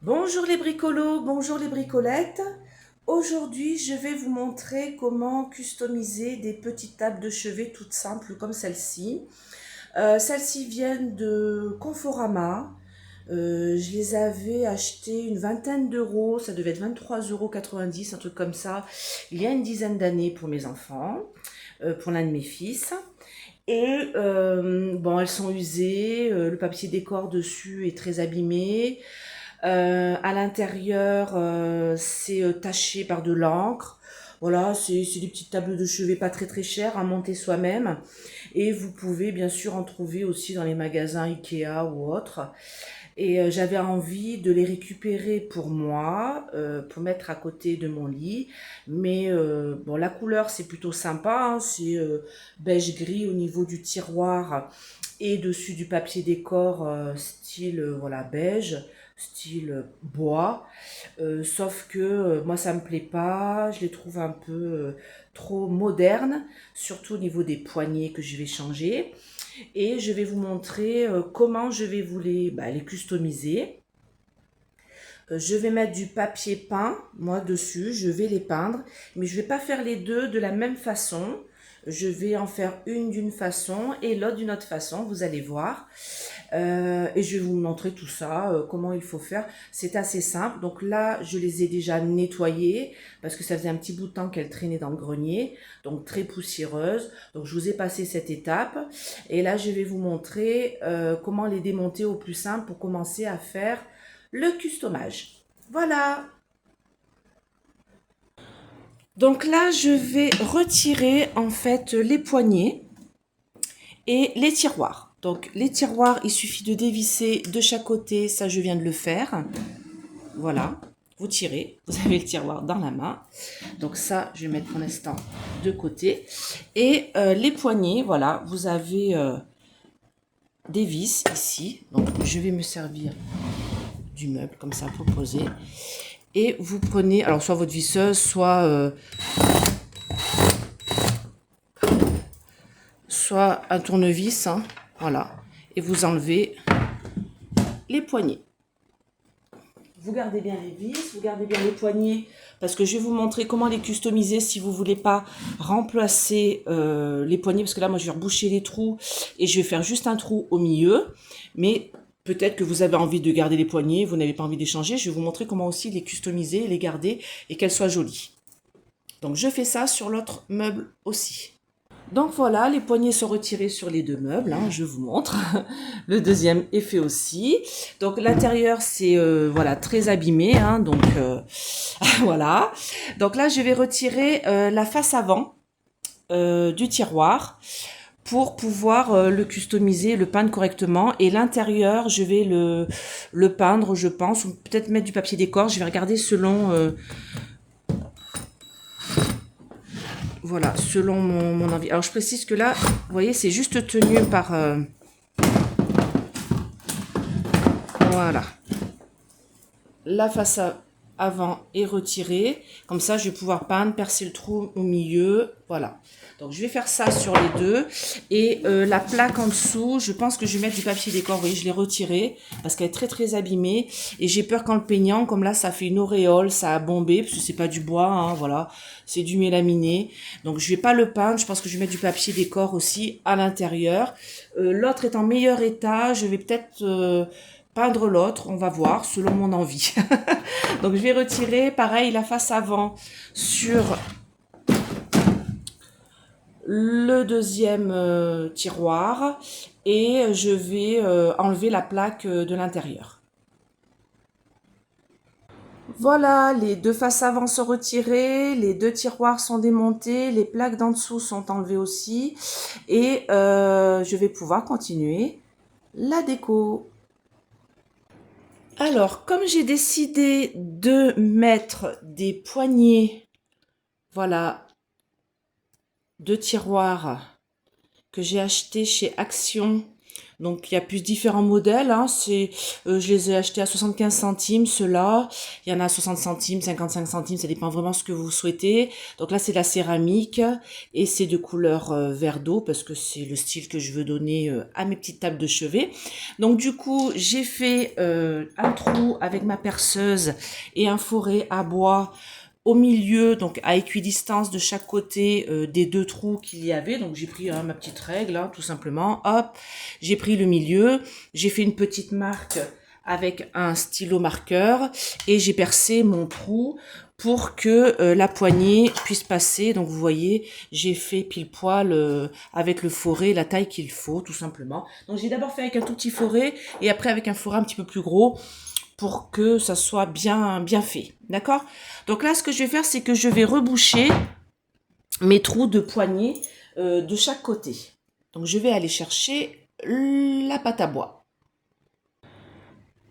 Bonjour les bricolos, bonjour les bricolettes. Aujourd'hui, je vais vous montrer comment customiser des petites tables de chevet toutes simples comme celle-ci. Celles-ci viennent de Conforama. Je les avais achetées une vingtaine d'euros, ça devait être 23,90 €, un truc comme ça, il y a une dizaine d'années pour mes enfants, pour l'un de mes fils. Et bon, elles sont usées, le papier décor dessus est très abîmé. À l'intérieur, c'est taché par de l'encre. Voilà, c'est des petites tables de chevet pas très très chères à monter soi-même. Et vous pouvez bien sûr en trouver aussi dans les magasins Ikea ou autres. Et j'avais envie de les récupérer pour moi, pour mettre à côté de mon lit. Mais bon, la couleur c'est plutôt sympa, hein, c'est beige gris au niveau du tiroir et dessus du papier décor style voilà beige, style bois. Sauf que moi ça me plaît pas, je les trouve un peu trop modernes, surtout au niveau des poignées que je vais changer. Et je vais vous montrer comment je vais vous les customiser. Je vais mettre du papier peint, moi, dessus. Je vais les peindre. Mais je ne vais pas faire les deux de la même façon. Je vais en faire une d'une façon et l'autre d'une autre façon. Vous allez voir. Et je vais vous montrer tout ça, comment il faut faire. C'est assez simple. Donc là, je les ai déjà nettoyées parce que ça faisait un petit bout de temps qu'elles traînaient dans le grenier. Donc très poussiéreuses. Donc je vous ai passé cette étape. Et là, je vais vous montrer comment les démonter au plus simple pour commencer à faire le customage. Voilà. Donc là, je vais retirer en fait les poignées et les tiroirs. Donc les tiroirs, il suffit de dévisser de chaque côté, ça je viens de le faire. Voilà, vous tirez, vous avez le tiroir dans la main. Donc ça, je vais mettre pour l'instant de côté. Et les poignées, voilà, vous avez des vis ici. Donc je vais me servir du meuble comme ça pour poser. Et vous prenez, alors soit votre visseuse, soit un tournevis, hein, voilà. Et vous enlevez les poignées. Vous gardez bien les vis, vous gardez bien les poignées, parce que je vais vous montrer comment les customiser si vous voulez pas remplacer les poignées, parce que là, moi, je vais reboucher les trous et je vais faire juste un trou au milieu. Mais peut-être que vous avez envie de garder les poignées, vous n'avez pas envie d'échanger. Je vais vous montrer comment aussi les customiser, les garder et qu'elles soient jolies. Donc, je fais ça sur l'autre meuble aussi. Donc voilà, les poignées sont retirées sur les deux meubles, hein, je vous montre. Le deuxième est fait aussi. Donc l'intérieur c'est voilà très abîmé, hein, donc voilà. Donc là je vais retirer la face avant du tiroir pour pouvoir le customiser, le peindre correctement. Et l'intérieur je vais le peindre, je pense, ou peut-être mettre du papier décor. Je vais regarder selon voilà, selon mon envie. Alors je précise que là, vous voyez, c'est juste tenu par voilà. La face avant est retirée. Comme ça, je vais pouvoir peindre, percer le trou au milieu. Voilà. Donc, je vais faire ça sur les deux. Et la plaque en dessous, je pense que je vais mettre du papier décor. Vous voyez, je l'ai retirée parce qu'elle est très, très abîmée. Et j'ai peur qu'en le peignant, comme là, ça fait une auréole, ça a bombé, parce que c'est pas du bois, hein, voilà. C'est du mélaminé. Donc, je vais pas le peindre. Je pense que je vais mettre du papier décor aussi à l'intérieur. L'autre est en meilleur état. Je vais peut-être peindre l'autre, on va voir, selon mon envie. Donc je vais retirer, pareil, la face avant sur le deuxième tiroir et je vais enlever la plaque de l'intérieur. Voilà, les deux faces avant sont retirées, les deux tiroirs sont démontés, les plaques d'en dessous sont enlevées aussi et je vais pouvoir continuer la déco. Alors, comme j'ai décidé de mettre des poignées, voilà, de tiroirs que j'ai acheté chez Action Donc il y a plus différents modèles, hein. Je les ai achetés à 75 centimes, ceux-là. Il y en a à 60 centimes, 55 centimes, ça dépend vraiment ce que vous souhaitez. Donc là c'est de la céramique et c'est de couleur vert d'eau parce que c'est le style que je veux donner à mes petites tables de chevet. Donc du coup j'ai fait un trou avec ma perceuse et un foret à bois au milieu, donc à équidistance de chaque côté des deux trous qu'il y avait. Donc j'ai pris ma petite règle, hein, tout simplement. Hop, j'ai pris le milieu, j'ai fait une petite marque avec un stylo marqueur et j'ai percé mon trou pour que la poignée puisse passer. Donc vous voyez, j'ai fait pile poil avec le foret la taille qu'il faut, tout simplement. Donc j'ai d'abord fait avec un tout petit foret et après avec un foret un petit peu plus gros pour que ça soit bien fait, d'accord? Donc là, ce que je vais faire, c'est que je vais reboucher mes trous de poignée de chaque côté. Donc je vais aller chercher la pâte à bois.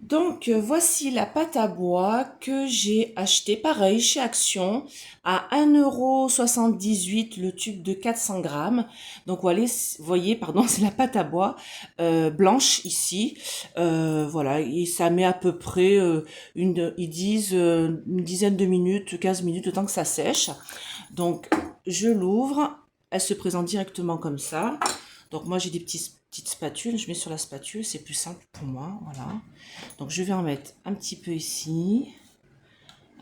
Donc voici la pâte à bois que j'ai achetée, pareil, chez Action, à 1,78 € le tube de 400 grammes. Donc vous voyez, pardon, c'est la pâte à bois blanche ici. Voilà, et ça met à peu près, ils disent, une dizaine de minutes, 15 minutes, le temps que ça sèche. Donc je l'ouvre, elle se présente directement comme ça. Donc moi j'ai des petites spatules, je mets sur la spatule, c'est plus simple pour moi, voilà. Donc je vais en mettre un petit peu ici,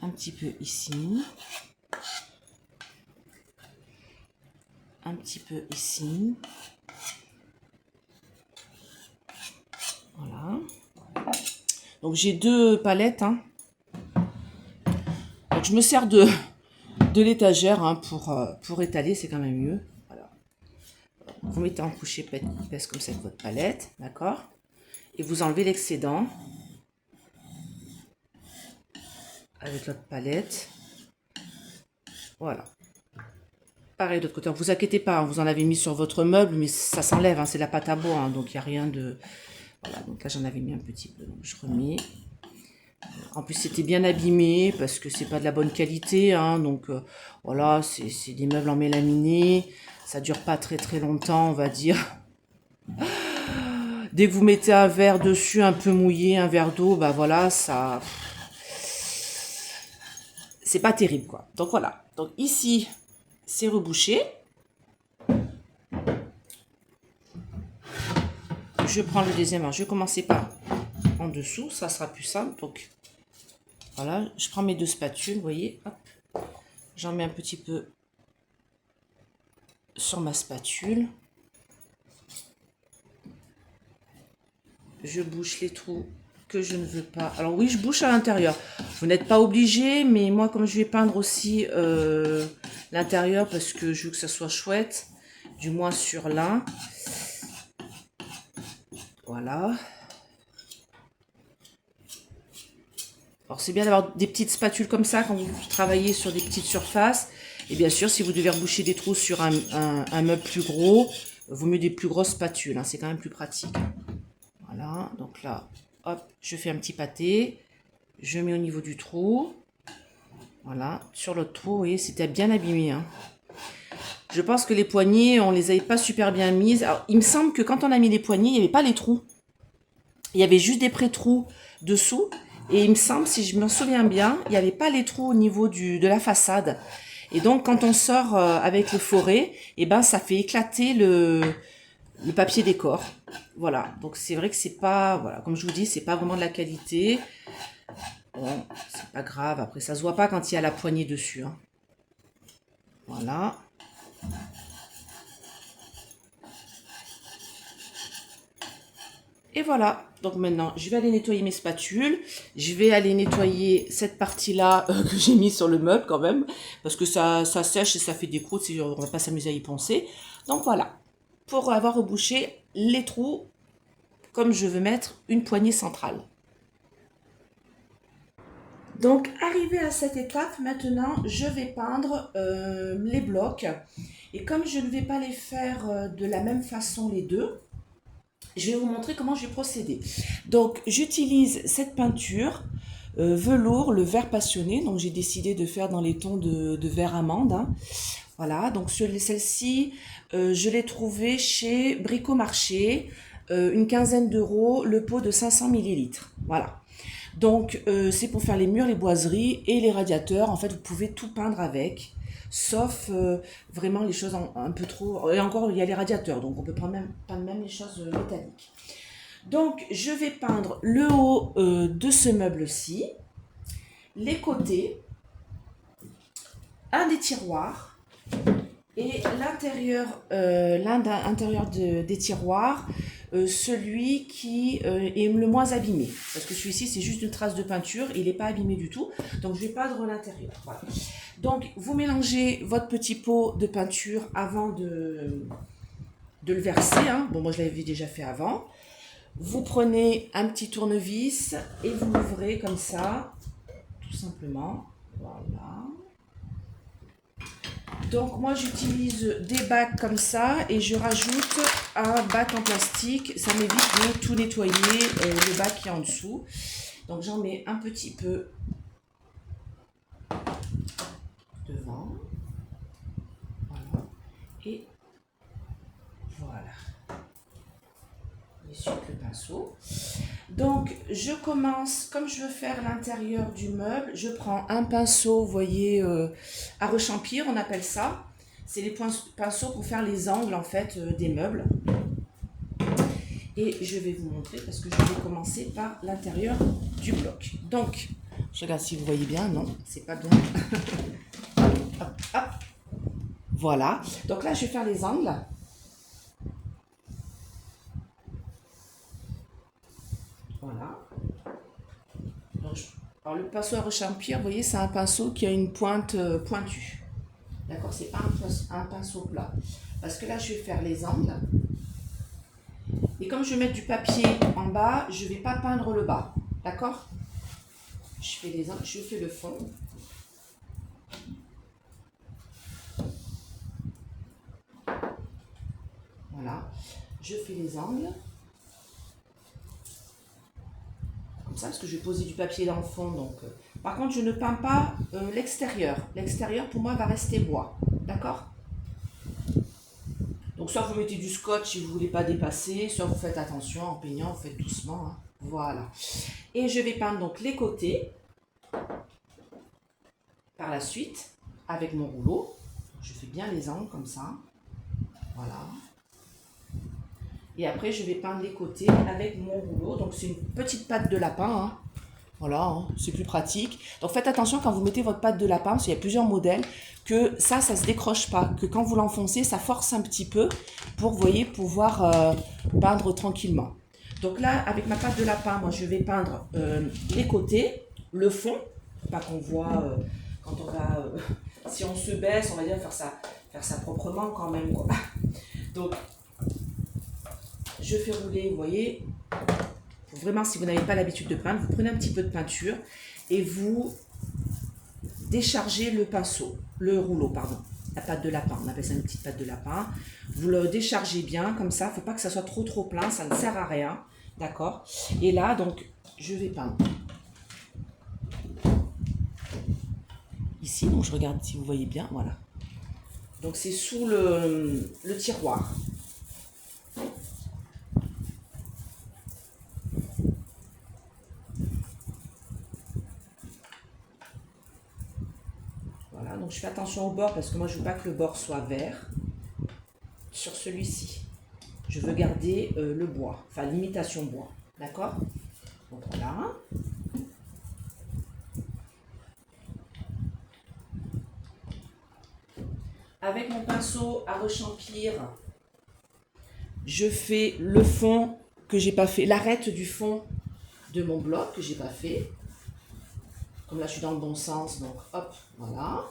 un petit peu ici, un petit peu ici, voilà. Donc j'ai deux palettes, hein. Donc je me sers de l'étagère hein, pour étaler, c'est quand même mieux. Voilà. Vous mettez en couche épaisse comme ça avec votre palette, d'accord? Et vous enlevez l'excédent avec l'autre palette. Voilà. Pareil de l'autre côté. Ne vous inquiétez pas, vous en avez mis sur votre meuble, mais ça s'enlève, hein, c'est la pâte à bois, hein, donc il n'y a rien de... Voilà, donc là j'en avais mis un petit peu, donc je remets. En plus c'était bien abîmé, parce que c'est pas de la bonne qualité, hein, donc voilà, c'est des meubles en mélaminé, ça dure pas très très longtemps, on va dire. Dès que vous mettez un verre dessus, un peu mouillé, un verre d'eau, bah voilà, ça... C'est pas terrible, quoi. Donc voilà, donc ici... c'est rebouché. Je prends le deuxième. Alors, je vais commencer par en dessous. Ça sera plus simple. Donc, voilà. Je prends mes deux spatules. Vous voyez. J'en mets un petit peu sur ma spatule. Je bouche les trous que je ne veux pas. Alors oui, je bouche à l'intérieur. Vous n'êtes pas obligé, mais moi, comme je vais peindre aussi l'intérieur, parce que je veux que ça soit chouette, du moins sur l'un. Voilà. Alors c'est bien d'avoir des petites spatules comme ça quand vous travaillez sur des petites surfaces. Et bien sûr, si vous devez reboucher des trous sur un meuble plus gros, vaut mieux des plus grosses spatules, hein, c'est quand même plus pratique. Voilà, donc là, hop, je fais un petit pâté. Je mets au niveau du trou. Voilà, sur l'autre trou, vous voyez, c'était bien abîmé. Hein. Je pense que les poignées, on les avait pas super bien mises. Alors, il me semble que quand on a mis les poignées, il n'y avait pas les trous. Il y avait juste des pré-trous dessous. Et il me semble, si je me souviens bien, il n'y avait pas les trous au niveau de la façade. Et donc, quand on sort avec le foret, eh ben, ça fait éclater le papier décor. Voilà. Donc, c'est vrai que c'est pas, voilà, comme je vous dis, c'est pas vraiment de la qualité. Bon, c'est pas grave. Après, ça se voit pas quand il y a la poignée dessus. Hein. Voilà. Et voilà, donc maintenant je vais aller nettoyer mes spatules, je vais aller nettoyer cette partie-là que j'ai mis sur le meuble quand même, parce que ça sèche et ça fait des croûtes, on va pas s'amuser à y penser. Donc voilà, pour avoir rebouché les trous, comme je veux mettre une poignée centrale. Donc arrivé à cette étape, maintenant je vais peindre les blocs. Et comme je ne vais pas les faire de la même façon les deux, je vais vous montrer comment je vais procéder. Donc, j'utilise cette peinture velours, le vert passionné. Donc, j'ai décidé de faire dans les tons de vert amande. Hein. Voilà, donc celle-ci, je l'ai trouvée chez Bricomarché une quinzaine d'euros le pot de 500 millilitres. Voilà. Donc, c'est pour faire les murs, les boiseries et les radiateurs. En fait, vous pouvez tout peindre avec, sauf vraiment les choses un peu trop... Et encore, il y a les radiateurs, donc on peut peindre même les choses métalliques. Donc, je vais peindre le haut de ce meuble-ci, les côtés, un des tiroirs et l'intérieur des tiroirs, celui qui est le moins abîmé. Parce que celui-ci, c'est juste une trace de peinture, il n'est pas abîmé du tout. Donc, je vais peindre l'intérieur. Voilà. Donc, vous mélangez votre petit pot de peinture avant de le verser. Hein. Bon, moi, je l'avais déjà fait avant. Vous prenez un petit tournevis et vous l'ouvrez comme ça, tout simplement. Voilà. Donc moi j'utilise des bacs comme ça et je rajoute un bac en plastique. Ça m'évite de tout nettoyer le bac qui est en dessous. Donc j'en mets un petit peu devant. Voilà. Et voilà. Et sur le pinceau. Donc je commence, comme je veux faire l'intérieur du meuble, je prends un pinceau, vous voyez, à rechampir, on appelle ça. C'est les pinceaux pour faire les angles en fait des meubles. Et je vais vous montrer parce que je vais commencer par l'intérieur du bloc. Donc, je regarde si vous voyez bien, non, c'est pas bon. Hop, hop. Voilà, donc là je vais faire les angles. Voilà. Alors, le pinceau à rechampir, vous voyez, c'est un pinceau qui a une pointe pointue. D'accord, c'est pas un pinceau plat. Parce que là, je vais faire les angles. Et comme je vais mettre du papier en bas, je ne vais pas peindre le bas. D'accord? Je fais les angles, je fais le fond. Voilà. Je fais les angles. Ça, parce que je vais poser du papier dans le fond. Donc, par contre, je ne peins pas l'extérieur. L'extérieur, pour moi, va rester bois. D'accord? Donc, soit vous mettez du scotch si vous ne voulez pas dépasser, soit vous faites attention en peignant, vous faites doucement. Hein. Voilà. Et je vais peindre donc les côtés par la suite avec mon rouleau. Je fais bien les angles comme ça. Voilà. Et après, je vais peindre les côtés avec mon rouleau. Donc, c'est une petite patte de lapin. Hein. Voilà, hein, c'est plus pratique. Donc, faites attention quand vous mettez votre patte de lapin, parce qu'il y a plusieurs modèles, que ça se décroche pas. Que quand vous l'enfoncez, ça force un petit peu pour, vous voyez, pouvoir peindre tranquillement. Donc là, avec ma patte de lapin, moi, je vais peindre les côtés, le fond, pour pas qu'on voit quand on va... si on se baisse, on va dire faire ça proprement quand même, quoi. Donc, je fais rouler, vous voyez, vraiment si vous n'avez pas l'habitude de peindre, vous prenez un petit peu de peinture et vous déchargez le pinceau, le rouleau, pardon, la patte de lapin, on appelle ça une petite patte de lapin. Vous le déchargez bien comme ça, il ne faut pas que ça soit trop plein, ça ne sert à rien, d'accord? Et là, donc, je vais peindre. Ici, donc je regarde si vous voyez bien, voilà. Donc c'est sous le tiroir. Voilà, donc je fais attention au bord parce que moi je ne veux pas que le bord soit vert. Sur celui-ci, je veux garder le bois, enfin l'imitation bois, d'accord? Donc voilà. Avec mon pinceau à rechampir, je fais le fond que j'ai pas fait, l'arête du fond de mon bloc que j'ai pas fait. Comme là je suis dans le bon sens, donc hop, voilà.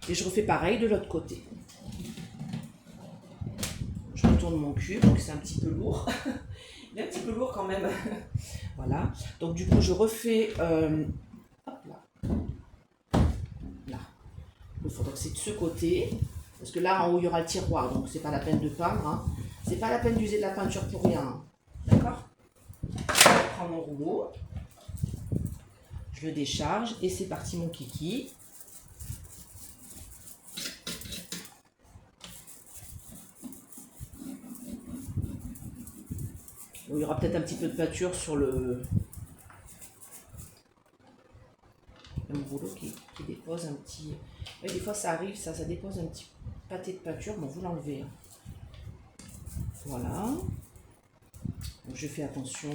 Et je refais pareil de l'autre côté. Je retourne mon cube, donc c'est un petit peu lourd. Il est un petit peu lourd quand même. Voilà. Donc du coup je refais hop là. Là. Donc c'est de ce côté. Parce que là en haut il y aura le tiroir, donc c'est pas la peine de peindre. Hein. C'est pas la peine d'user de la peinture pour rien. Hein. D'accord? Je prends mon rouleau. Je le décharge et c'est parti mon kiki. Bon, il y aura peut-être un petit peu de pâture sur le rouleau qui dépose un petit... Oui, des fois ça arrive, ça dépose un petit pâté de pâture. Bon, vous l'enlevez. Voilà. Donc, je fais attention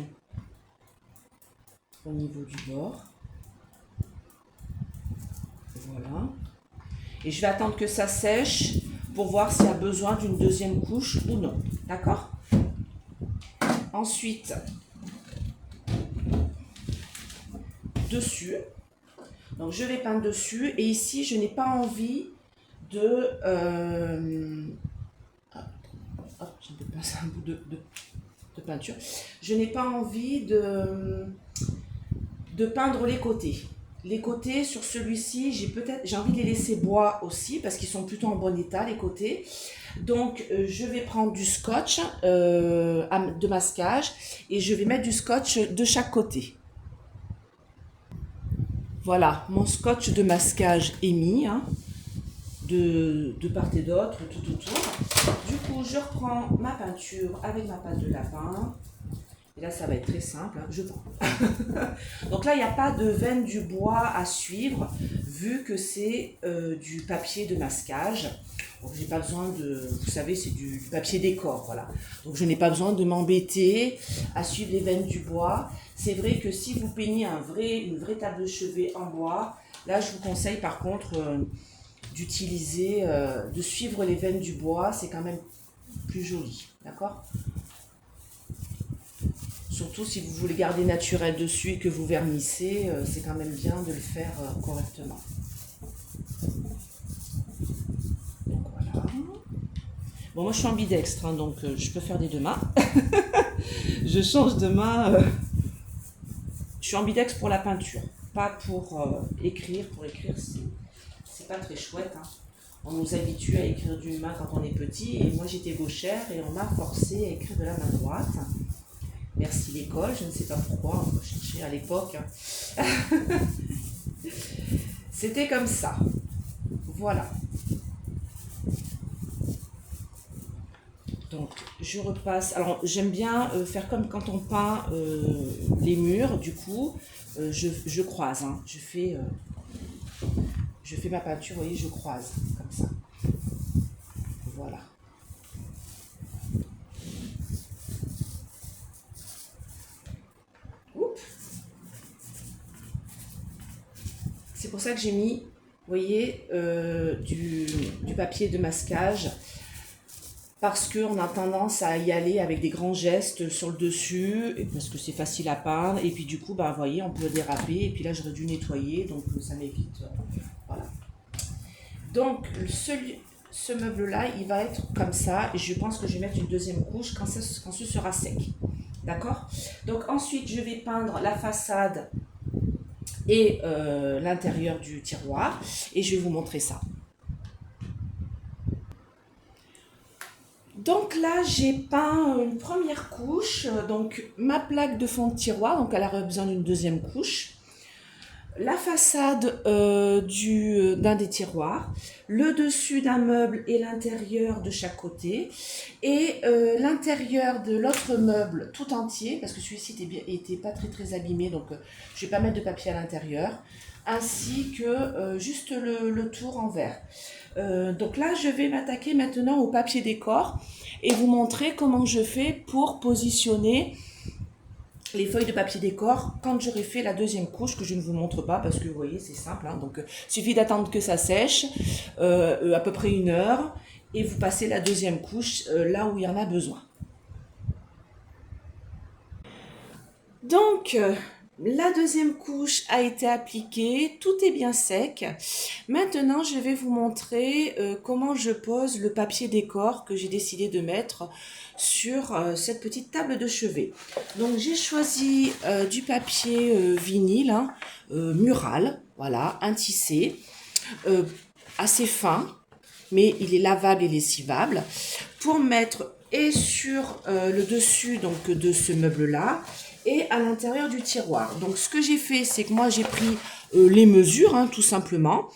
au niveau du bord. Voilà. Et je vais attendre que ça sèche pour voir s'il y a besoin d'une deuxième couche ou non. D'accord? Ensuite, dessus. Donc je vais peindre dessus. Et ici, je n'ai pas envie de... Hop, j'ai déplacé un bout de peinture. Je n'ai pas envie de peindre les côtés. Les côtés, sur celui-ci, j'ai envie de les laisser bois aussi, parce qu'ils sont plutôt en bon état, les côtés. Donc, je vais prendre du scotch de masquage, et je vais mettre du scotch de chaque côté. Voilà, mon scotch de masquage est mis, hein, de part et d'autre, tout autour. Du coup, je reprends ma peinture avec ma pâte de lapin. Et là, ça va être très simple, hein, je vends. Donc là, il n'y a pas de veine du bois à suivre, vu que c'est du papier de masquage. Donc, j'ai pas besoin de... Vous savez, c'est du papier décor, voilà. Donc, je n'ai pas besoin de m'embêter à suivre les veines du bois. C'est vrai que si vous peignez une vraie table de chevet en bois, là, je vous conseille par contre d'utiliser, de suivre les veines du bois. C'est quand même plus joli, d'accord ? Surtout si vous voulez garder naturel dessus et que vous vernissez, c'est quand même bien de le faire correctement. Donc voilà. Bon, moi je suis ambidextre, hein, donc je peux faire des deux mains. Je change de main. Je suis ambidextre pour la peinture, pas pour écrire. Pour écrire, c'est pas très chouette. Hein. On nous habitue à écrire d'une main quand on est petit, et moi j'étais gauchère et on m'a forcé à écrire de la main droite. Merci l'école, je ne sais pas pourquoi, on va chercher à l'époque. C'était comme ça. Voilà. Donc, je repasse. Alors, j'aime bien faire comme quand on peint les murs, du coup, je croise. Hein. Je fais ma peinture, vous voyez, je croise, comme ça. Voilà. C'est pour ça que j'ai mis, vous voyez, du papier de masquage, parce qu'on a tendance à y aller avec des grands gestes sur le dessus, et parce que c'est facile à peindre, et puis du coup, ben, vous voyez, on peut déraper, et puis là, j'aurais dû nettoyer, donc ça m'évite. Voilà. Donc, ce meuble-là, il va être comme ça, et je pense que je vais mettre une deuxième couche quand ce sera sec. D'accord? Donc, ensuite, je vais peindre la façade et l'intérieur du tiroir, et je vais vous montrer ça. Donc là, j'ai peint une première couche, donc ma plaque de fond de tiroir, donc elle a besoin d'une deuxième couche, la façade d'un des tiroirs, le dessus d'un meuble et l'intérieur de chaque côté, et l'intérieur de l'autre meuble tout entier, parce que celui-ci était pas très abîmé, donc je vais pas mettre de papier à l'intérieur, ainsi que juste le tour en verre. Donc là, je vais m'attaquer maintenant au papier décor et vous montrer comment je fais pour positionner les feuilles de papier décor quand j'aurai fait la deuxième couche, que je ne vous montre pas parce que vous voyez, c'est simple. Hein, donc, suffit d'attendre que ça sèche, à peu près 1 heure, et vous passez la deuxième couche là où il y en a besoin. Donc, la deuxième couche a été appliquée, tout est bien sec. Maintenant, je vais vous montrer comment je pose le papier décor que j'ai décidé de mettre sur cette petite table de chevet. Donc, j'ai choisi du papier vinyle, hein, mural, voilà, un tissé, assez fin, mais il est lavable et lessivable, pour mettre et sur le dessus donc, de ce meuble-là, et à l'intérieur du tiroir. Donc ce que j'ai fait, c'est que moi j'ai pris les mesures, hein, tout simplement.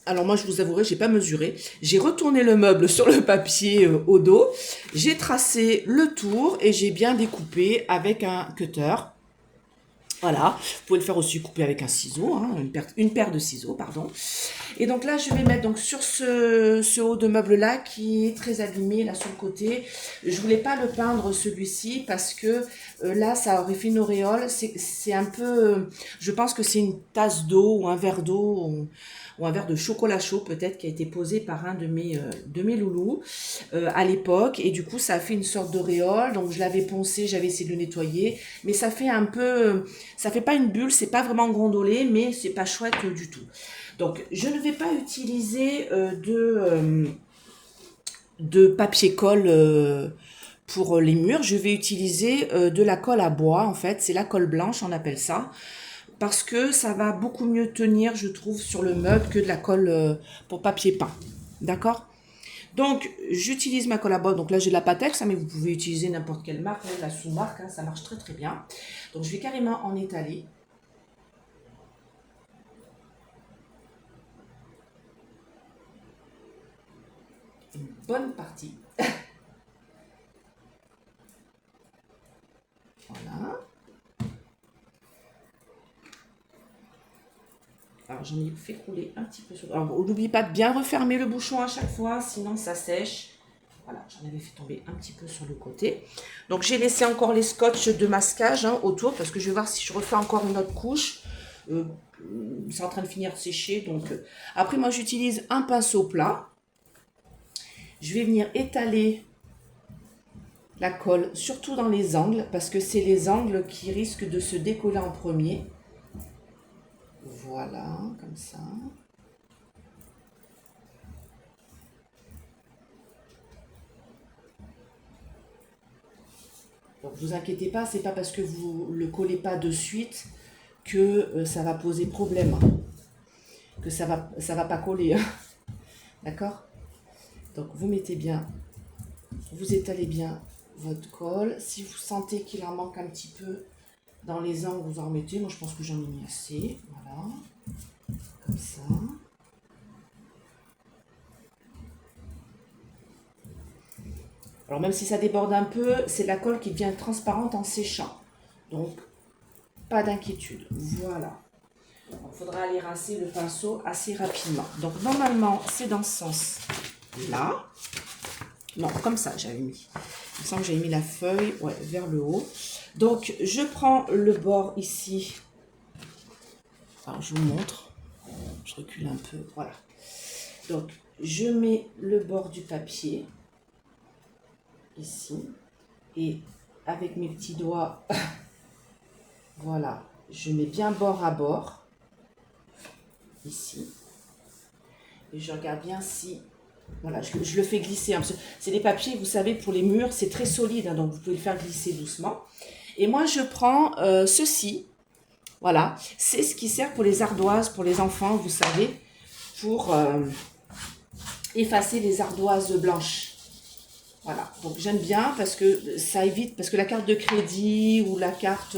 Alors moi, je vous avouerai, j'ai pas mesuré. J'ai retourné le meuble sur le papier au dos. J'ai tracé le tour et j'ai bien découpé avec un cutter. Voilà, vous pouvez le faire aussi couper avec un ciseau, hein, une paire de ciseaux, pardon. Et donc là, je vais mettre donc sur ce haut de meuble là qui est très abîmé là sur le côté. Je voulais pas le peindre celui-ci parce que là, ça aurait fait une auréole. C'est un peu, je pense que c'est une tasse d'eau ou un verre d'eau ou un verre de chocolat chaud peut-être qui a été posé par un de mes loulous à l'époque. Et du coup, ça a fait une sorte d'auréole. Donc je l'avais poncé, j'avais essayé de le nettoyer. Mais ça fait un peu, ça fait pas une bulle, c'est pas vraiment gondolé, mais c'est pas chouette du tout. Donc je ne vais pas utiliser de papier colle pour les murs. Je vais utiliser de la colle à bois en fait. C'est la colle blanche, on appelle ça. Parce que ça va beaucoup mieux tenir, je trouve, sur le meuble que de la colle pour papier peint. D'accord? Donc, j'utilise ma colle à bois. Donc là, j'ai de la Patex, hein, mais vous pouvez utiliser n'importe quelle marque, hein, la sous-marque, hein, ça marche très très bien. Donc, je vais carrément en étaler. Une bonne partie. Voilà. Alors, j'en ai fait couler un petit peu sur... Alors, n'oubliez pas de bien refermer le bouchon à chaque fois, sinon ça sèche. Voilà, j'en avais fait tomber un petit peu sur le côté. Donc, j'ai laissé encore les scotch de masquage hein, autour, parce que je vais voir si je refais encore une autre couche. C'est en train de finir de sécher. Donc, après, moi, j'utilise un pinceau plat. Je vais venir étaler la colle, surtout dans les angles, parce que c'est les angles qui risquent de se décoller en premier. Voilà, comme ça. Donc, vous inquiétez pas, c'est pas parce que vous le collez pas de suite que ça va poser problème, hein, que ça va pas coller, hein. D'accord? Donc, vous mettez bien, vous étalez bien votre colle. Si vous sentez qu'il en manque un petit peu dans les angles, vous en remettez. Moi, je pense que j'en ai mis assez. Voilà, comme ça. Alors même si ça déborde un peu, c'est la colle qui devient transparente en séchant. Donc, pas d'inquiétude. Voilà. Il faudra aller rincer le pinceau assez rapidement. Donc, normalement, c'est dans ce sens-là. Non, comme ça, j'avais mis. Il me semble que j'avais mis la feuille ouais, vers le haut. Donc, je prends le bord ici. Alors, je vous montre. Je recule un peu. Voilà. Donc, je mets le bord du papier ici. Et avec mes petits doigts, voilà, je mets bien bord à bord, ici. Et je regarde bien si, voilà, je le fais glisser. Hein, c'est des papiers, vous savez, pour les murs, c'est très solide, hein, donc vous pouvez le faire glisser doucement. Et moi, je prends ceci, voilà, c'est ce qui sert pour les ardoises, pour les enfants, vous savez, pour effacer les ardoises blanches. Voilà, donc j'aime bien parce que ça évite, parce que la carte de crédit ou la carte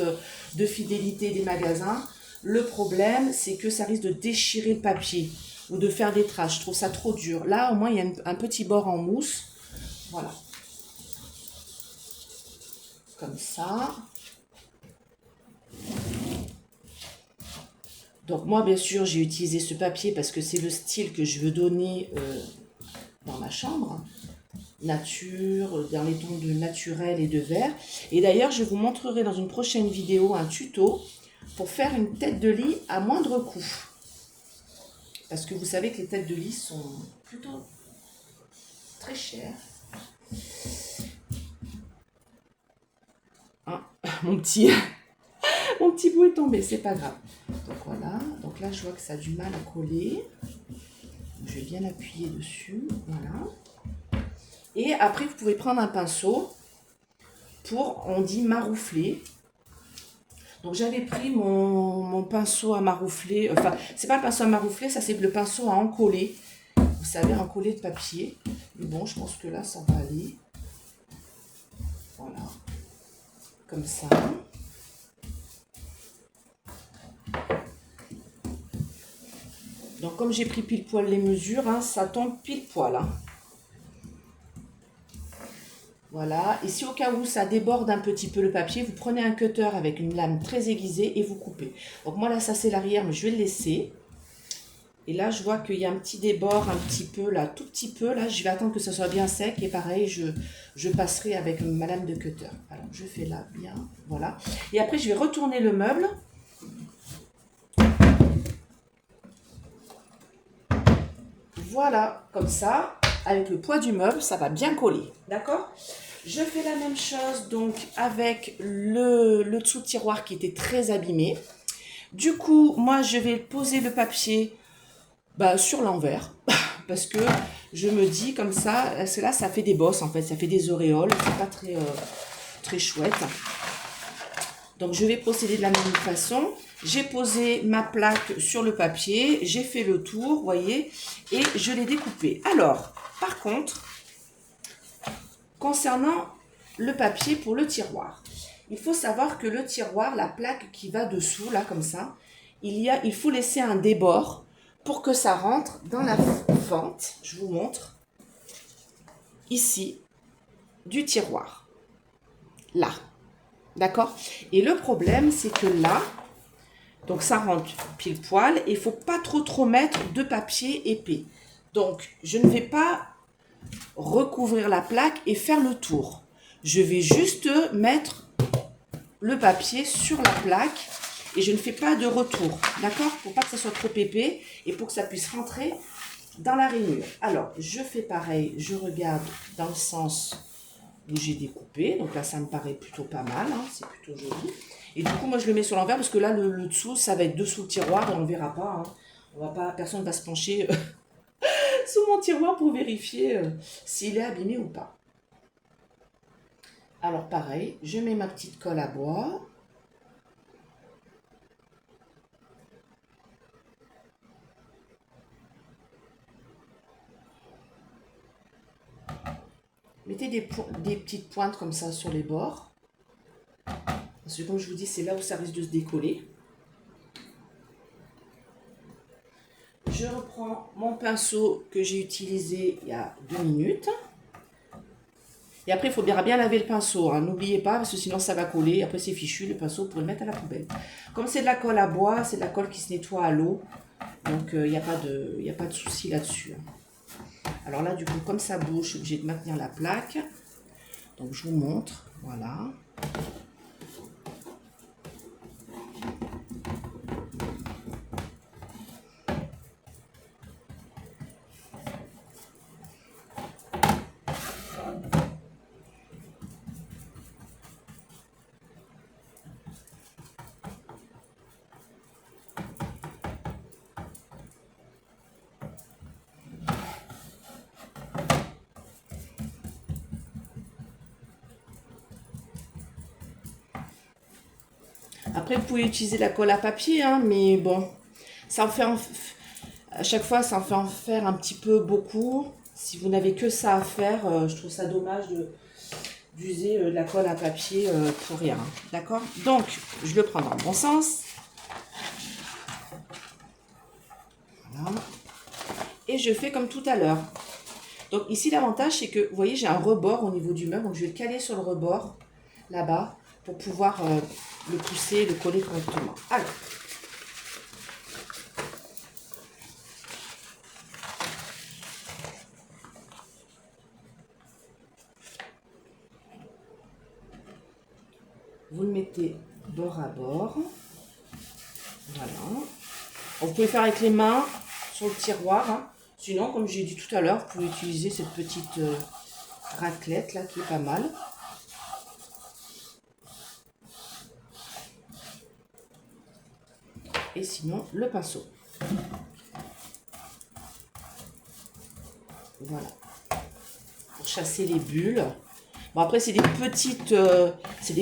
de fidélité des magasins, le problème c'est que ça risque de déchirer le papier ou de faire des traces. Je trouve ça trop dur. Là au moins il y a un petit bord en mousse. Voilà. Comme ça. Donc moi bien sûr j'ai utilisé ce papier parce que c'est le style que je veux donner dans ma chambre. Nature, dans les tons de naturel et de vert. Et d'ailleurs, je vous montrerai dans une prochaine vidéo un tuto pour faire une tête de lit à moindre coût. Parce que vous savez que les têtes de lit sont plutôt très chères. Hein, mon petit bout est tombé, c'est pas grave. Donc voilà, donc là je vois que ça a du mal à coller. Je vais bien appuyer dessus, voilà. Et après, vous pouvez prendre un pinceau pour, on dit, maroufler. Donc, j'avais pris mon pinceau à maroufler. Enfin, c'est pas le pinceau à maroufler, ça c'est le pinceau à encoller. Vous savez, encoller de papier. Mais bon, je pense que là, ça va aller. Voilà. Comme ça. Donc comme j'ai pris pile poil les mesures, hein, ça tombe pile poil. Hein. Voilà, et si au cas où ça déborde un petit peu le papier, vous prenez un cutter avec une lame très aiguisée et vous coupez. Donc moi là, ça c'est l'arrière, mais je vais le laisser. Et là, je vois qu'il y a un petit débord, un petit peu là, tout petit peu. Là, je vais attendre que ça soit bien sec. Et pareil, je passerai avec ma lame de cutter. Alors, je fais là bien, voilà. Et après, je vais retourner le meuble. Voilà, comme ça, avec le poids du meuble, ça va bien coller. D'accord ? Je fais la même chose donc avec le dessous de tiroir qui était très abîmé. Du coup, moi, je vais poser le papier sur l'envers parce que je me dis comme ça, parce que là, ça fait des bosses en fait, ça fait des auréoles, c'est pas très, très chouette. Donc, je vais procéder de la même façon. J'ai posé ma plaque sur le papier, j'ai fait le tour, vous voyez, et je l'ai découpé. Alors, par contre, concernant le papier pour le tiroir, il faut savoir que le tiroir, la plaque qui va dessous, là, comme ça, il faut laisser un débord pour que ça rentre dans la fente, je vous montre, ici, du tiroir. Là. D'accord ? Et le problème, c'est que là, donc ça rentre pile poil, et il ne faut pas trop mettre de papier épais. Donc, je ne vais pas recouvrir la plaque et faire le tour. Je vais juste mettre le papier sur la plaque et je ne fais pas de retour, d'accord ? Pour pas que ça soit trop épais et pour que ça puisse rentrer dans la rainure. Alors, je fais pareil, je regarde dans le sens où j'ai découpé. Donc là, ça me paraît plutôt pas mal, hein, c'est plutôt joli. Et du coup, moi, je le mets sur l'envers parce que là, le dessous, ça va être dessous le tiroir et on ne verra pas. Hein. On va pas, personne ne va se pencher sous mon tiroir pour vérifier s'il est abîmé ou pas. Alors pareil, je mets ma petite colle à bois. Mettez des petites pointes comme ça sur les bords. Parce que comme je vous dis, c'est là où ça risque de se décoller. Je reprends mon pinceau que j'ai utilisé il y a 2 minutes. Et après, il faudra bien laver le pinceau. Hein. N'oubliez pas, parce que sinon ça va coller. Après, c'est fichu, le pinceau, vous pouvez le mettre à la poubelle. Comme c'est de la colle à bois, c'est de la colle qui se nettoie à l'eau. Donc, il n'y a pas de souci là-dessus. Alors là, du coup, comme ça bouge, je suis obligée de maintenir la plaque. Donc, je vous montre. Voilà. Après, vous pouvez utiliser la colle à papier, hein, mais bon, ça en fait à chaque fois, ça en fait en faire un petit peu beaucoup. Si vous n'avez que ça à faire, je trouve ça dommage d'user de la colle à papier pour rien. D'accord ? Donc, je le prends dans le bon sens. Voilà. Et je fais comme tout à l'heure. Donc ici, l'avantage, c'est que, vous voyez, j'ai un rebord au niveau du meuble. Donc, je vais le caler sur le rebord, là-bas, pour pouvoir le pousser, le coller correctement. Alors, vous le mettez bord à bord. Voilà. Vous pouvez faire avec les mains sur le tiroir. Hein. Sinon, comme j'ai dit tout à l'heure, vous pouvez utiliser cette petite raclette là qui est pas mal. Et sinon, le pinceau. Voilà. Pour chasser les bulles. Bon, après, c'est des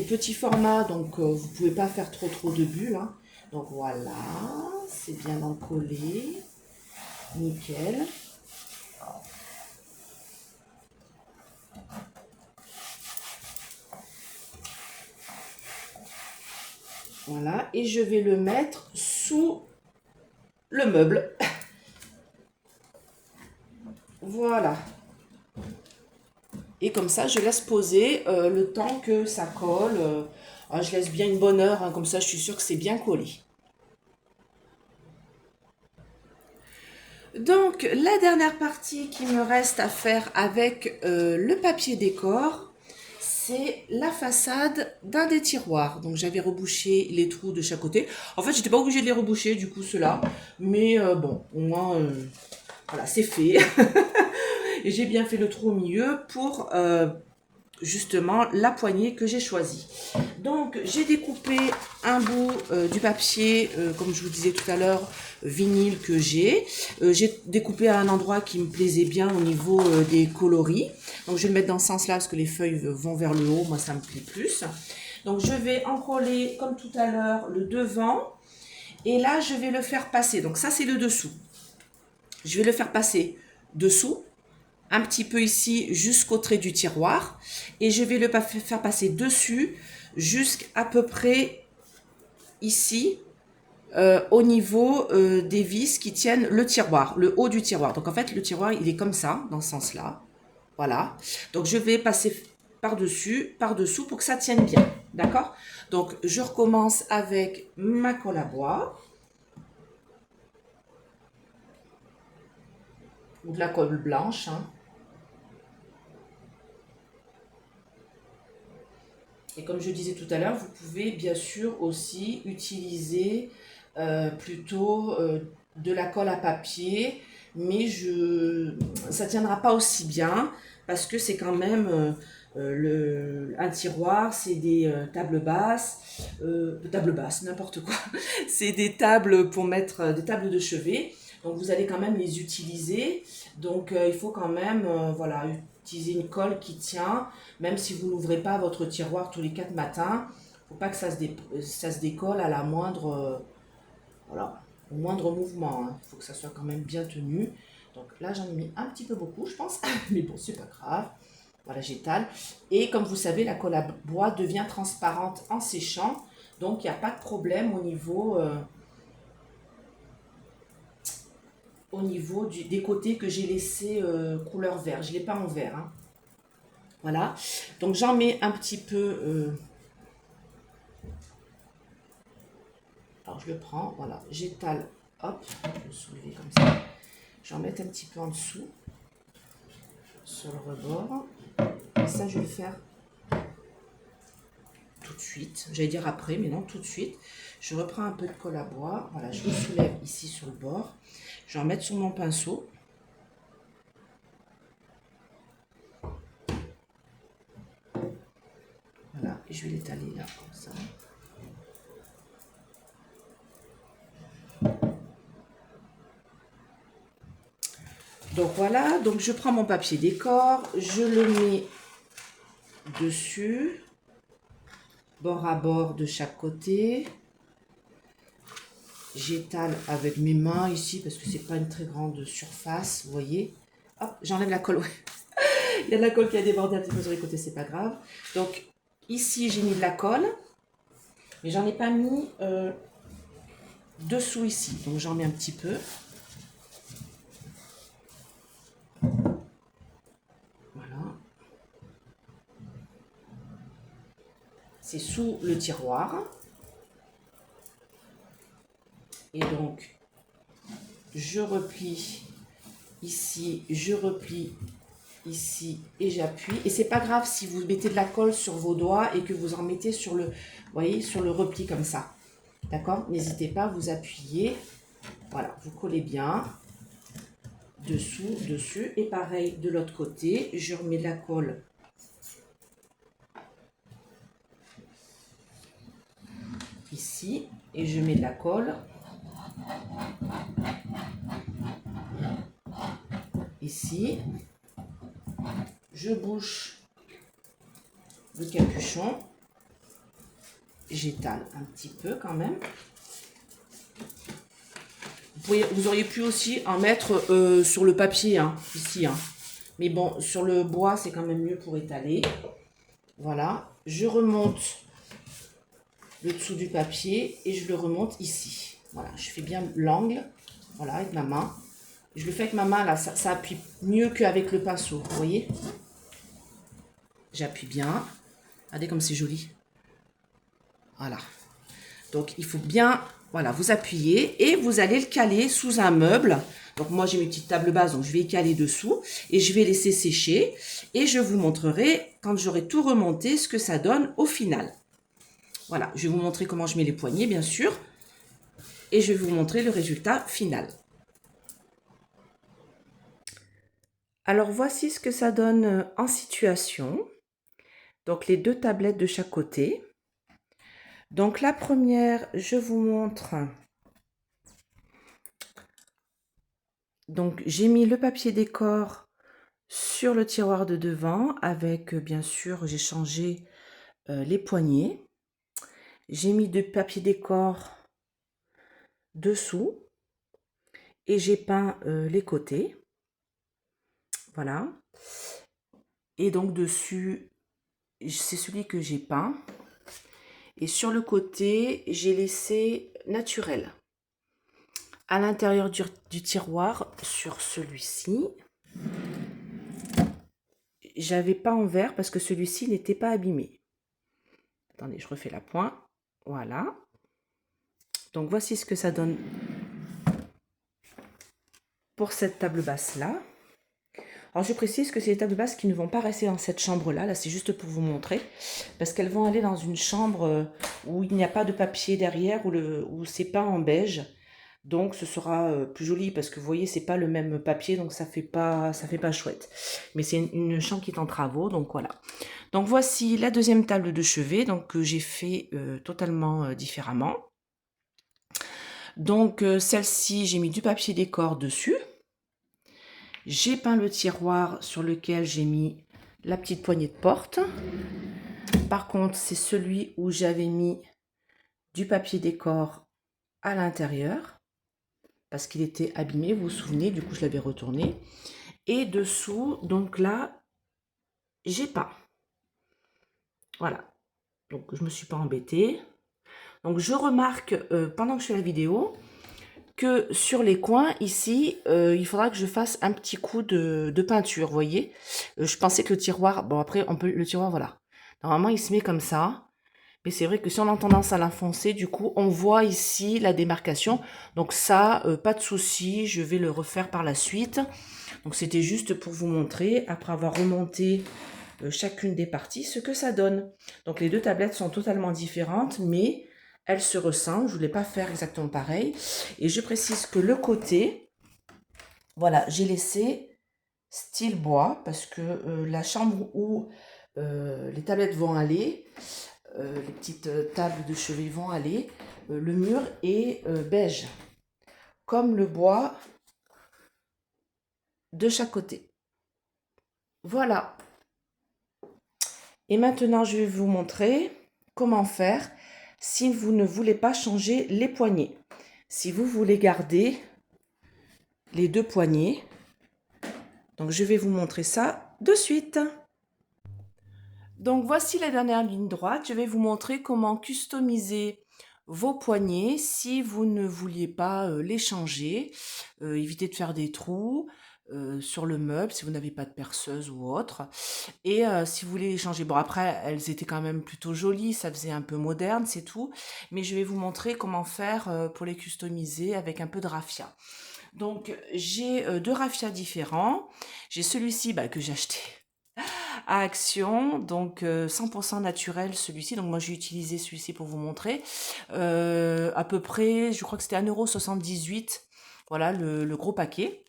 petits formats, donc vous pouvez pas faire trop de bulles. Hein. Donc voilà, c'est bien encollé. Nickel. Voilà, et je vais le mettre sous le meuble. Voilà. Et comme ça, je laisse poser le temps que ça colle. Je laisse bien une bonne heure, hein, comme ça je suis sûre que c'est bien collé. Donc, la dernière partie qui me reste à faire avec le papier décor, c'est la façade d'un des tiroirs. Donc, j'avais rebouché les trous de chaque côté. En fait, j'étais pas obligée de les reboucher, du coup, ceux-là. Mais bon, au moins, voilà, c'est fait. Et j'ai bien fait le trou au milieu pour justement la poignée que j'ai choisie. Donc j'ai découpé un bout du papier, comme je vous disais tout à l'heure, vinyle que j'ai. J'ai découpé à un endroit qui me plaisait bien au niveau des coloris. Donc je vais le mettre dans ce sens-là parce que les feuilles vont vers le haut, moi ça me plaît plus. Donc je vais encoller comme tout à l'heure le devant et là je vais le faire passer. Donc ça c'est le dessous. Je vais le faire passer dessous, un petit peu ici jusqu'au trait du tiroir et je vais le faire passer dessus jusqu'à peu près ici au niveau des vis qui tiennent le tiroir, le haut du tiroir. Donc en fait le tiroir il est comme ça, dans ce sens là, voilà. Donc je vais passer par-dessus, par-dessous pour que ça tienne bien, d'accord? Donc je recommence avec ma colle à bois ou de la colle blanche, hein. Et comme je disais tout à l'heure, vous pouvez bien sûr aussi utiliser plutôt de la colle à papier, mais ça ne tiendra pas aussi bien parce que c'est quand même un tiroir, c'est des tables basses, n'importe quoi. C'est des tables pour mettre des tables de chevet. Donc vous allez quand même les utiliser. Donc il faut quand même voilà, utiliser une colle qui tient. Même si vous n'ouvrez pas votre tiroir tous les 4 matins, il ne faut pas que ça se décolle à la moindre, voilà, au moindre mouvement, hein. Il faut que ça soit quand même bien tenu. Donc là, j'en ai mis un petit peu beaucoup, je pense. Mais bon, c'est pas grave. Voilà, j'étale. Et comme vous savez, la colle à bois devient transparente en séchant. Donc, il n'y a pas de problème au niveau des côtés que j'ai laissé couleur vert. Je ne l'ai pas en vert, hein. Voilà, donc j'en mets un petit peu, alors je le prends, voilà, j'étale, hop, je vais le soulever comme ça, j'en mets un petit peu en dessous, sur le rebord, et ça je vais le faire tout de suite, j'allais dire après, mais non, tout de suite. Je reprends un peu de colle à bois, voilà, je le soulève ici sur le bord, je vais en mettre sur mon pinceau. Voilà, et je vais l'étaler là, comme ça. Donc voilà, donc je prends mon papier décor, je le mets dessus, bord à bord de chaque côté. J'étale avec mes mains ici parce que c'est pas une très grande surface, vous voyez. Hop, j'enlève la colle, ouais. Il y a de la colle qui a débordé un petit peu sur les côtés, c'est pas grave. Donc ici j'ai mis de la colle, mais j'en ai pas mis dessous ici, donc j'en mets un petit peu. Voilà. C'est sous le tiroir. Et donc, je replie ici, je replie ici et j'appuie. Et c'est pas grave si vous mettez de la colle sur vos doigts et que vous en mettez sur le, vous voyez, sur le repli comme ça. D'accord? N'hésitez pas à vous appuyer. Voilà, vous collez bien. Dessous, dessus. Et pareil, de l'autre côté, je remets de la colle ici. Et je mets de la colle ici. Je bouche le capuchon. J'étale un petit peu quand même. Vous auriez pu aussi en mettre sur le papier, hein, ici. Hein. Mais bon, sur le bois, c'est quand même mieux pour étaler. Voilà. Je remonte le dessous du papier et je le remonte ici. Voilà, je fais bien l'angle, voilà, avec ma main. Je le fais avec ma main, là, ça appuie mieux qu'avec le pinceau, vous voyez? J'appuie bien. Regardez comme c'est joli. Voilà. Donc, il faut bien, voilà, vous appuyez et vous allez le caler sous un meuble. Donc, moi, j'ai mes petites tables basses, donc je vais y caler dessous et je vais laisser sécher. Et je vous montrerai, quand j'aurai tout remonté, ce que ça donne au final. Voilà, je vais vous montrer comment je mets les poignées, bien sûr. Et je vais vous montrer le résultat final. Alors, voici ce que ça donne en situation. Donc, les deux tablettes de chaque côté. Donc, la première, je vous montre. Donc, j'ai mis le papier décor sur le tiroir de devant avec, bien sûr, j'ai changé les poignées. J'ai mis du papier décor dessous et j'ai peint les côtés. Voilà. Et donc, dessus, c'est celui que j'ai peint. Et sur le côté, j'ai laissé naturel. À l'intérieur du tiroir, sur celui-ci, j'avais pas en vert parce que celui-ci n'était pas abîmé. Attendez, je refais la pointe. Voilà. Donc, voici ce que ça donne pour cette table basse-là. Alors, je précise que c'est les tables basses qui ne vont pas rester dans cette chambre-là. Là, c'est juste pour vous montrer. Parce qu'elles vont aller dans une chambre où il n'y a pas de papier derrière, où c'est peint en beige. Donc, ce sera plus joli parce que vous voyez, c'est pas le même papier, donc ça fait pas chouette. Mais c'est une chambre qui est en travaux, donc voilà. Donc, voici la deuxième table de chevet, donc que j'ai fait totalement différemment. Donc, celle-ci, j'ai mis du papier décor dessus. J'ai peint le tiroir sur lequel j'ai mis la petite poignée de porte. Par contre, c'est celui où j'avais mis du papier décor à l'intérieur parce qu'il était abîmé, vous vous souvenez, du coup je l'avais retourné. Et dessous, donc là, j'ai peint. Voilà, donc je ne me suis pas embêtée. Donc je remarque pendant que je fais la vidéo que sur les coins ici, il faudra que je fasse un petit coup de peinture, vous voyez. Je pensais que le tiroir, bon après le tiroir, voilà. Normalement il se met comme ça. Mais c'est vrai que si on a tendance à l'enfoncer, du coup, on voit ici la démarcation. Donc ça, pas de souci, je vais le refaire par la suite. Donc c'était juste pour vous montrer, après avoir remonté chacune des parties, ce que ça donne. Donc les deux tablettes sont totalement différentes, mais elles se ressemblent. Je ne voulais pas faire exactement pareil. Et je précise que le côté, voilà, j'ai laissé style bois, parce que la chambre où les tablettes vont aller, les petites tables de chevet vont aller, le mur est beige, comme le bois de chaque côté. Voilà. Et maintenant, je vais vous montrer comment faire si vous ne voulez pas changer les poignées. Si vous voulez garder les deux poignées, donc je vais vous montrer ça de suite. Donc voici la dernière ligne droite. Je vais vous montrer comment customiser vos poignées si vous ne vouliez pas les changer. Évitez de faire des trous sur le meuble si vous n'avez pas de perceuse ou autre. Et si vous voulez les changer, bon après elles étaient quand même plutôt jolies, ça faisait un peu moderne, c'est tout. Mais je vais vous montrer comment faire pour les customiser avec un peu de raffia. Donc j'ai deux raffias différents. J'ai celui-ci que j'ai acheté à Action, donc 100% naturel celui-ci. Donc moi j'ai utilisé celui-ci pour vous montrer. À peu près, je crois que c'était 1,78 €. Voilà le gros paquet.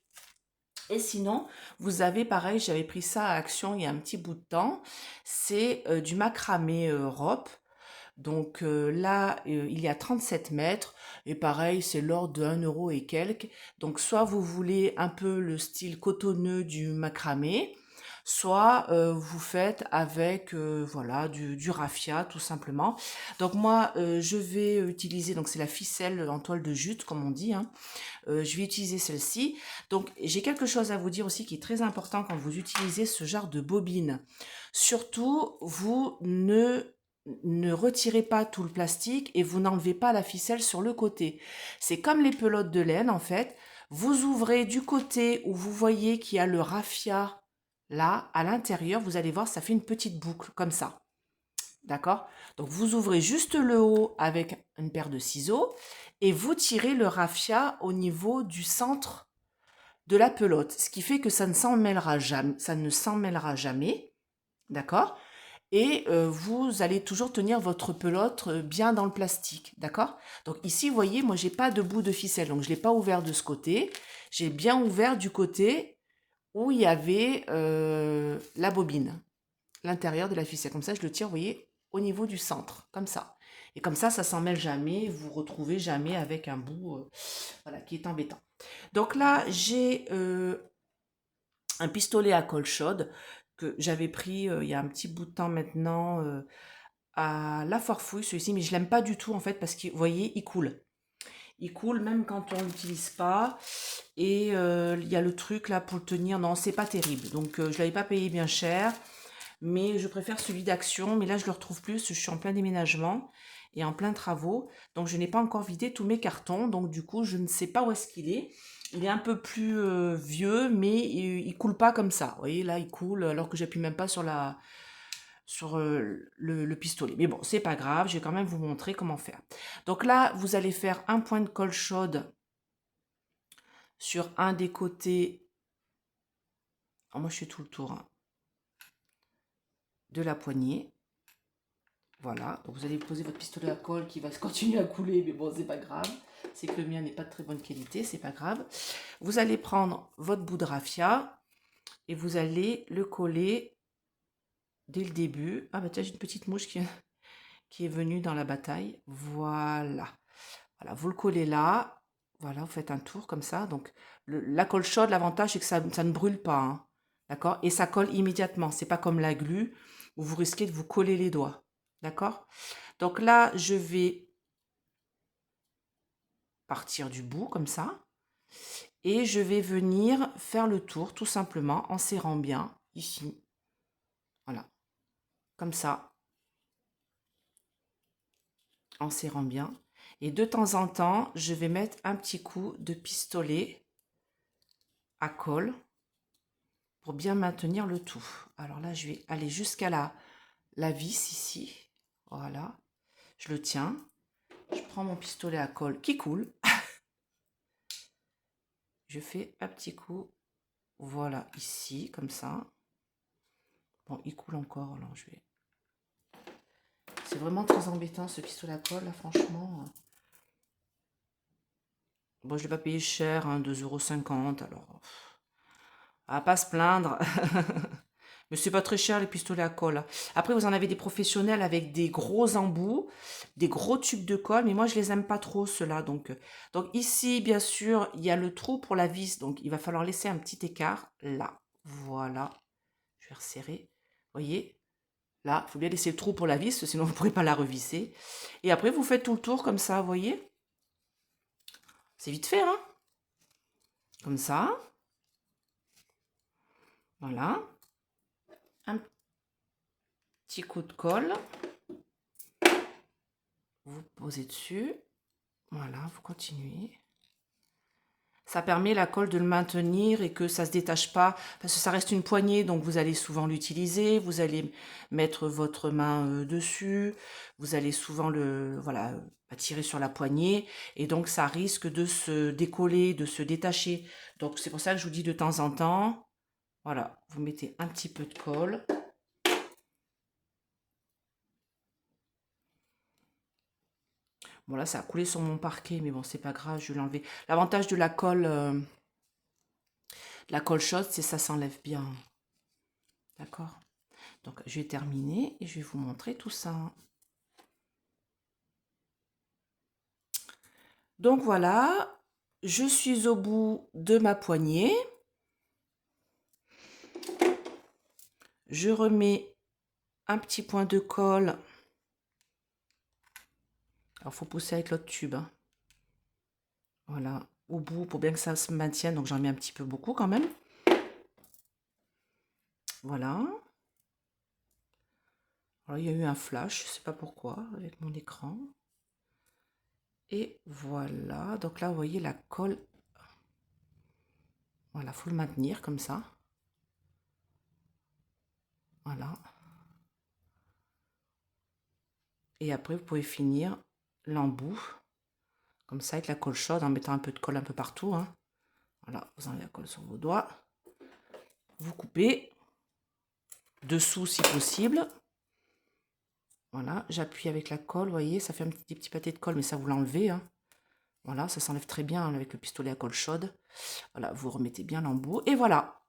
Et sinon, vous avez pareil, j'avais pris ça à Action il y a un petit bout de temps. C'est du macramé rope. Donc là, il y a 37 mètres. Et pareil, c'est l'ordre de 1 € et quelques. Donc soit vous voulez un peu le style cotonneux du macramé, soit vous faites avec voilà du raffia tout simplement. Donc moi je vais utiliser, donc c'est la ficelle en toile de jute comme on dit, hein. Je vais utiliser celle-ci. Donc j'ai quelque chose à vous dire aussi qui est très important quand vous utilisez ce genre de bobine. Surtout, vous ne retirez pas tout le plastique et vous n'enlevez pas la ficelle sur le côté. C'est comme les pelotes de laine en fait. Vous ouvrez du côté où vous voyez qu'il y a le raffia, là, à l'intérieur, vous allez voir, ça fait une petite boucle, comme ça. D'accord? Donc, vous ouvrez juste le haut avec une paire de ciseaux et vous tirez le raffia au niveau du centre de la pelote, ce qui fait que ça ne s'en mêlera jamais, d'accord? Et vous allez toujours tenir votre pelote bien dans le plastique, d'accord? Donc ici, vous voyez, moi, j'ai pas de bout de ficelle, donc je l'ai pas ouvert de ce côté. J'ai bien ouvert du côté où il y avait la bobine, l'intérieur de la ficelle. Comme ça, je le tire, vous voyez, au niveau du centre, comme ça. Et comme ça s'en mêle jamais, vous vous retrouvez jamais avec un bout voilà, qui est embêtant. Donc là, j'ai un pistolet à colle chaude que j'avais pris il y a un petit bout de temps maintenant à la Farfouille, celui-ci, mais je l'aime pas du tout en fait parce que vous voyez, il coule. Il coule même quand on l'utilise pas. Et il y a le truc là pour le tenir. Non, c'est pas terrible. Donc je l'avais pas payé bien cher. Mais je préfère celui d'Action. Mais là, je le retrouve plus. Je suis en plein déménagement et en plein travaux. Donc je n'ai pas encore vidé tous mes cartons. Donc du coup, je ne sais pas où est-ce qu'il est. Il est un peu plus vieux, mais il coule pas comme ça. Vous voyez, là, il coule alors que j'appuie même pas sur le pistolet. Mais bon, c'est pas grave, je vais quand même vous montrer comment faire. Donc là, vous allez faire un point de colle chaude sur un des côtés. Alors moi, je fais tout le tour hein, de la poignée. Voilà, donc vous allez poser votre pistolet à colle qui va continuer à couler, mais bon, c'est pas grave. C'est que le mien n'est pas de très bonne qualité, c'est pas grave. Vous allez prendre votre bout de raffia et vous allez le coller dès le début. Ah bah tiens, j'ai une petite mouche qui est venue dans la bataille. Voilà. Voilà, vous le collez là. Voilà, vous faites un tour comme ça. Donc, la colle chaude, l'avantage, c'est que ça ne brûle pas. Hein. D'accord? Et ça colle immédiatement. C'est pas comme la glu où vous risquez de vous coller les doigts. D'accord? Donc là, je vais partir du bout comme ça. Et je vais venir faire le tour tout simplement en serrant bien ici. Voilà. Comme ça. En serrant bien. Et de temps en temps, je vais mettre un petit coup de pistolet à colle pour bien maintenir le tout. Alors là, je vais aller jusqu'à la vis ici. Voilà. Je le tiens. Je prends mon pistolet à colle qui coule. Je fais un petit coup. Voilà, ici, comme ça. Bon, il coule encore. Alors, je vais... C'est vraiment très embêtant, ce pistolet à colle, là, franchement. Bon, je ne l'ai pas payé cher, hein, 2,50 €. Alors, à pas se plaindre. Mais c'est pas très cher les pistolets à colle. Après, vous en avez des professionnels avec des gros embouts, des gros tubes de colle, mais moi je les aime pas trop ceux-là. Donc ici, bien sûr, il y a le trou pour la vis, donc il va falloir laisser un petit écart là. Voilà. Je vais resserrer. Vous voyez? Là, il faut bien laisser le trou pour la vis, sinon vous ne pourrez pas la revisser. Et après, vous faites tout le tour comme ça, vous voyez? C'est vite fait, hein? Comme ça. Voilà. Un petit coup de colle. Vous posez dessus. Voilà, vous continuez. Ça permet la colle de le maintenir et que ça ne se détache pas, parce que ça reste une poignée, donc vous allez souvent l'utiliser, vous allez mettre votre main dessus, vous allez souvent voilà, tirer sur la poignée, et donc ça risque de se décoller, de se détacher. Donc c'est pour ça que je vous dis de temps en temps, voilà, vous mettez un petit peu de colle. Bon là ça a coulé sur mon parquet, mais bon c'est pas grave, je vais l'enlever. L'avantage de la colle chaude, c'est que ça s'enlève bien. D'accord? Donc je vais terminer et je vais vous montrer tout ça. Donc voilà, je suis au bout de ma poignée. Je remets un petit point de colle. Alors il faut pousser avec l'autre tube. Hein. Voilà, au bout pour bien que ça se maintienne. Donc j'en mets un petit peu beaucoup quand même. Voilà. Alors il y a eu un flash, je ne sais pas pourquoi, avec mon écran. Et voilà, donc là vous voyez la colle Voilà, faut le maintenir comme ça. Voilà. Et après, vous pouvez finir l'embout, comme ça, avec la colle chaude, en mettant un peu de colle un peu partout. Hein. Voilà, vous enlevez la colle sur vos doigts. Vous coupez, dessous si possible. Voilà, j'appuie avec la colle, vous voyez, ça fait des petits pâtés de colle, mais ça vous l'enlevez. Hein. Voilà, ça s'enlève très bien avec le pistolet à colle chaude. Voilà, vous remettez bien l'embout. Et voilà.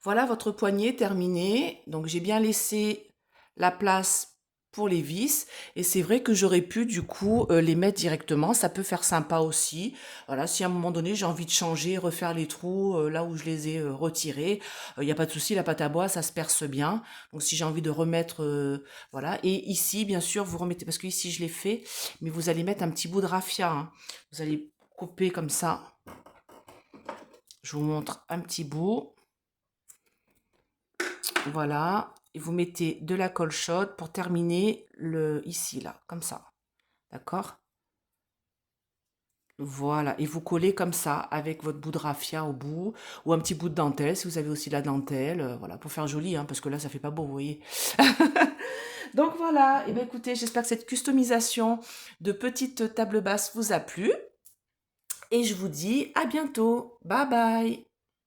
Voilà votre poignée terminée. Donc, j'ai bien laissé la place pour les vis. Et c'est vrai que j'aurais pu, du coup, les mettre directement. Ça peut faire sympa aussi. Voilà, si à un moment donné, j'ai envie de changer, refaire les trous là où je les ai retirés, il n'y a pas de souci, la pâte à bois, ça se perce bien. Donc, si j'ai envie de remettre, voilà. Et ici, bien sûr, vous remettez, parce que ici, je l'ai fait, mais vous allez mettre un petit bout de raffia. Hein. Vous allez couper comme ça. Je vous montre un petit bout. Voilà, et vous mettez de la colle chaude pour terminer ici, là, comme ça. D'accord? Voilà, et vous collez comme ça, avec votre bout de raffia au bout, ou un petit bout de dentelle, si vous avez aussi de la dentelle, voilà, pour faire joli, hein, parce que là, ça fait pas beau, vous voyez. Donc voilà, et bien écoutez, j'espère que cette customisation de petite table basse vous a plu, et je vous dis à bientôt. Bye bye!